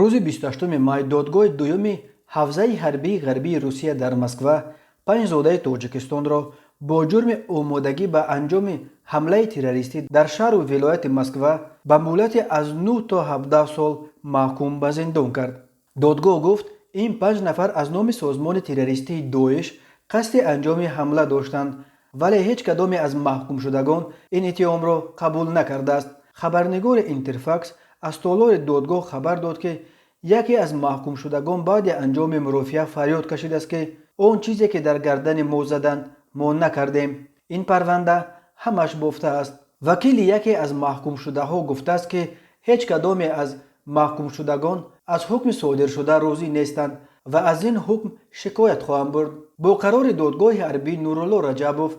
روز 28 مای دادگاه دوم حوزه حربی غربی روسیه در مسکو 5 زاده تاجیکستان را با جرم آمادگی به انجام حمله تروریستی در شهر و ولایت مسکو به مهلت از 9 تا 17 سال محکوم به زندان کرد. دادگاه گفت این 5 نفر از نام سازمان تروریستی داعش قصد انجام حمله داشتند، ولی هیچ کدام از محکوم شدگان این اتهام را قبول نکرده است. خبرنگار اینترفاکس از تالار دادگاه خبر داد که یکی از محکوم شدگان بعد انجام مرافعه فریاد کشید است که اون چیزی که در گردن ما زدند ما نکردیم، این پرونده همش بافته است. وکیل یکی از محکوم شده ها گفته است که هیچ کدام از محکوم شدگان از حکم صادر شده راضی نیستند و از این حکم شکایت خواهند برد. با قرار دادگاه حربی نورالله رجبوف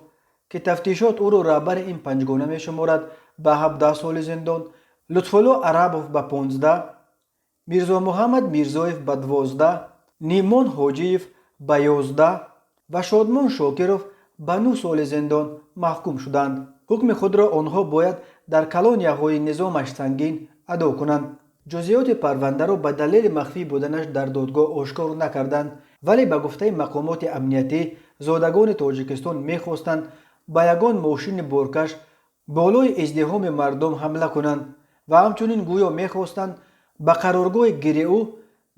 که تفتیشات او را رهبر این پنجگانه می شمارد به 17 سال زندان، لطفالله عربوف به 15، میرزا محمد میرزایف به 12، نیمان حاجیف به 11 و شادمان شاکروف به 9 سال زندان محکوم شدند. حکم خود را آنها باید در کلانی‌های نظامش سنگین ادا کنند. جزئیات پرونده را به دلیل مخفی بودنش در دادگاه آشکار نکردند، ولی به گفته مقامات امنیتی زادگان تاجیکستان می‌خواستند به یگان ماشین بارکش بالای ازدحام مردم حمله کنند و همچنین گویا می‌خواستند به قرارگاه گریئو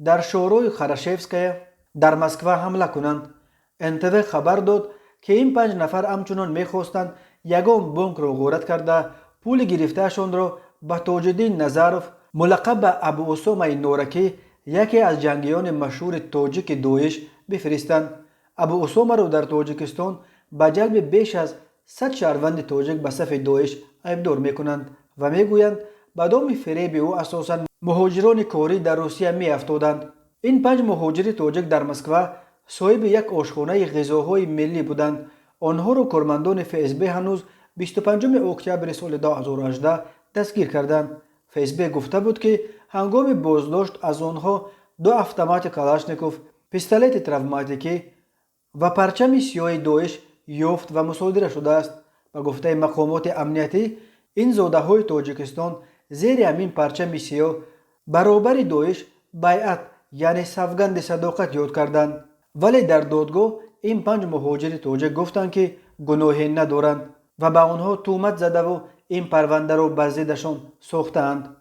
در شورای خرشفسکای در مسکو حمله کنند. انتبه خبر داد که این 5 نفر همچنان می‌خواستند یگان بانک را غارت کرده پول گرفتهشان را به تاج‌الدین نظروف ملقب به ابو اسامه نارکی، یکی از جنگیان مشهور تاجیک داعش، بفرستند. ابو اسامه را در تاجیکستان به جلب بیش از 100 شهروند تاجیک به صف داعش ایبدار می‌کنند و می‌گویند به دام فریب او اساساً مهاجران کاری در روسیه می‌افتادند. این 5 مهاجر تاجیک در مسکو صاحب یک آشخانه غذاهای ملی بودند. آنها را کارمندان FSB هنوز 25 اکتبر سال 2018 دستگیر کردند. FSB گفته بود که هنگام بازداشت از آنها 2 اتومات کلاشنیکوف، پیستولت تروماتیکی و پرچم سیاه داعش یافت و مصادره شده است. به گفته مقامات امنیتی این زاده های تاجیکستان زیر همین پرچم سیاه برابر داعش بیعت یعنی سوگند صداقت یاد کردند، ولی در دادگاه این 5 مهاجر تاجیک گفتند که گناهی ندارند و به آنها تهمت زده و این پرونده را بر ضدشان ساختند.